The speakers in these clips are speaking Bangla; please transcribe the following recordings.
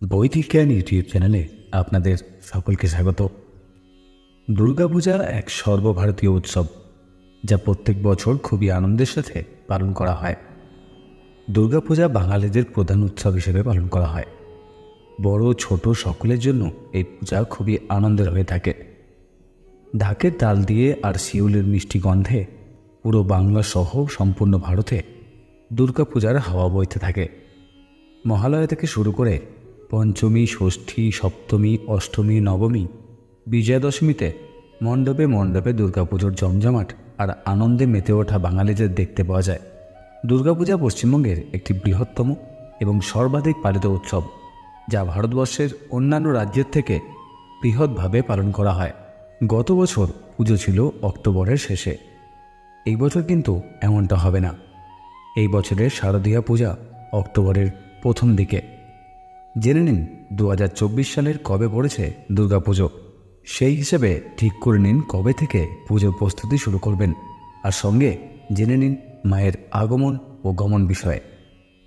বৈদিক জ্ঞান ইউটিউব চ্যানেলে আপনাদের সকলকে স্বাগত। দুর্গাপূজা এক সর্বভারতীয় উৎসব যা প্রত্যেক বছর খুবই আনন্দের সাথে পালন করা হয়। দুর্গাপূজা বাঙালিদের প্রধান উৎসব হিসেবে পালন করা হয়। বড় ছোট সকলের জন্য এই পূজা খুবই আনন্দের হয়ে থাকে। ঢাকের তাল দিয়ে আর শিউলের মিষ্টি গন্ধে পুরো বাংলা সহ সম্পূর্ণ ভারতে দুর্গাপূজার হাওয়া বইতে থাকে। মহালয়া থেকে শুরু করে পঞ্চমী, ষষ্ঠী, সপ্তমী, অষ্টমী, নবমী, বিজয়া দশমীতে মণ্ডপে মণ্ডপে দুর্গাপুজোর জমজমাট আর আনন্দে মেতে ওঠা বাঙালিদের দেখতে পাওয়া যায়। দুর্গাপূজা পশ্চিমবঙ্গের একটি বৃহত্তম এবং সর্বাধিক পালিত উৎসব, যা ভারতবর্ষের অন্যান্য রাজ্যের থেকে বৃহৎভাবে পালন করা হয়। গত বছর পুজো ছিল অক্টোবরের শেষে, এই বছর কিন্তু এমনটা হবে না। এই বছরের শারদীয়া পূজা অক্টোবরের প্রথম দিকে। জেনে নিন 2024 সালের কবে পড়েছে দুর্গাপুজো। সেই হিসেবে ঠিক করে নিন কবে থেকে পুজোর প্রস্তুতি শুরু করবেন, আর সঙ্গে জেনে নিন মায়ের আগমন ও গমন বিষয়ে।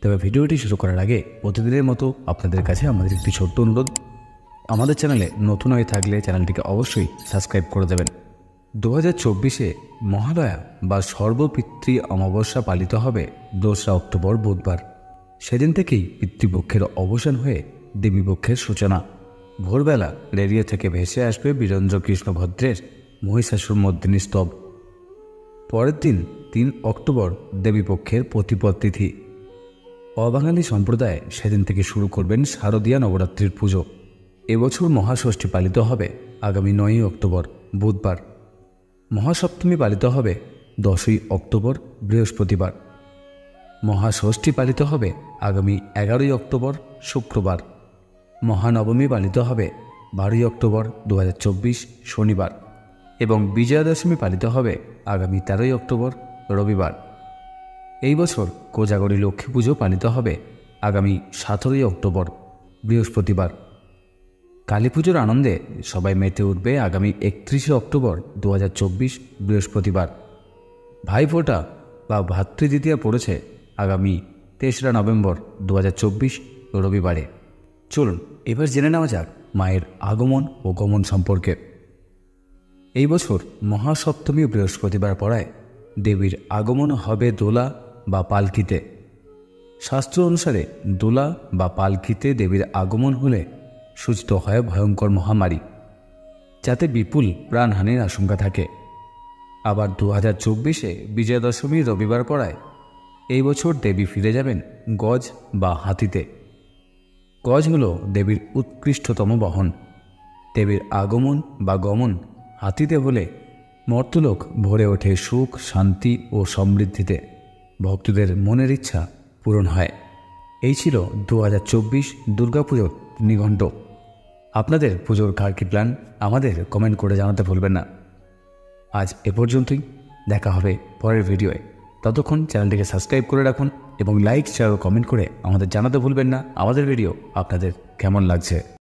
তবে ভিডিওটি শুরু করার আগে প্রতিদিনের মতো আপনাদের কাছে আমাদের একটি ছোট্ট অনুরোধ, আমাদের চ্যানেলে নতুন হয়ে থাকলে চ্যানেলটিকে অবশ্যই সাবস্ক্রাইব করে দেবেন। 2024-এ মহালয়া বা সর্বপিতৃ অমাবস্যা পালিত হবে 2রা অক্টোবর বুধবার। সেদিন থেকেই পিতৃপক্ষের অবসান হয়ে দেবীপক্ষের সূচনা। ভোরবেলা রেডিও থেকে ভেসে আসবে বীরেন্দ্র কৃষ্ণ ভদ্রের মহিষাসুর মর্দিনী স্তব। পরের দিন 3 অক্টোবর দেবীপক্ষের প্রতিপদ তিথি। অবাঙালি সম্প্রদায় সেদিন থেকে শুরু করবেন শারদীয়া নবরাত্রির পুজো। এবছর মহাষষ্ঠী পালিত হবে আগামী 9 অক্টোবর বুধবার। মহাসপ্তমী পালিত হবে 10 অক্টোবর বৃহস্পতিবার। মহাষষ্ঠী পালিত হবে আগামী 11 অক্টোবর শুক্রবার। মহানবমী পালিত হবে 12 অক্টোবর 2024 শনিবার এবং বিজয়া দশমী পালিত হবে আগামী 13 অক্টোবর রবিবার। এই বছর কোজাগরী লক্ষ্মী পুজো পালিত হবে আগামী 17 অক্টোবর বৃহস্পতিবার। কালী পুজোর আনন্দে সবাই মেতে উঠবে আগামী 31 অক্টোবর 2024 বৃহস্পতিবার। ভাইফোঁটা বা ভাতৃদ্বিতীয়া পড়েছে আগামী 3রা নভেম্বর 2024 রবিবারে। চলুন এবার জেনে নেওয়া যাক মায়ের আগমন ও গমন সম্পর্কে। এই বছর মহাসপ্তমী বৃহস্পতিবার পড়ায় দেবীর আগমন হবে দোলা বা পালকিতে। শাস্ত্র অনুসারে দোলা বা পালকিতে দেবীর আগমন হলে সূচিত হয় ভয়ঙ্কর মহামারী, যাতে বিপুল প্রাণহানির আশঙ্কা থাকে। আবার 2024-এ বিজয়া দশমী রবিবার পড়ায় এই বছর দেবী ফিরে যাবেন গজ বা হাতিতে। গজ হল দেবীর উৎকৃষ্টতম বাহন। দেবীর আগমন বা গমন হাতিতে হলে মর্তলোক ভরে ওঠে সুখ, শান্তি ও সমৃদ্ধিতে। ভক্তদের মনের ইচ্ছা পূরণ হয়। এই ছিল 2024 দুর্গাপুজোর নিঘণ্ট। আপনাদের পুজোর কার কী প্ল্যান আমাদের কমেন্ট করে জানাতে ভুলবেন না। আজ এ পর্যন্তই, দেখা হবে পরের ভিডিওয়ে। ততক্ষণ চ্যানেলটিকে সাবস্ক্রাইব করে রাখুন এবং লাইক, শেয়ার ও কমেন্ট করে আমাদের জানাতে ভুলবেন না আমাদের ভিডিও আপনাদের কেমন লাগছে।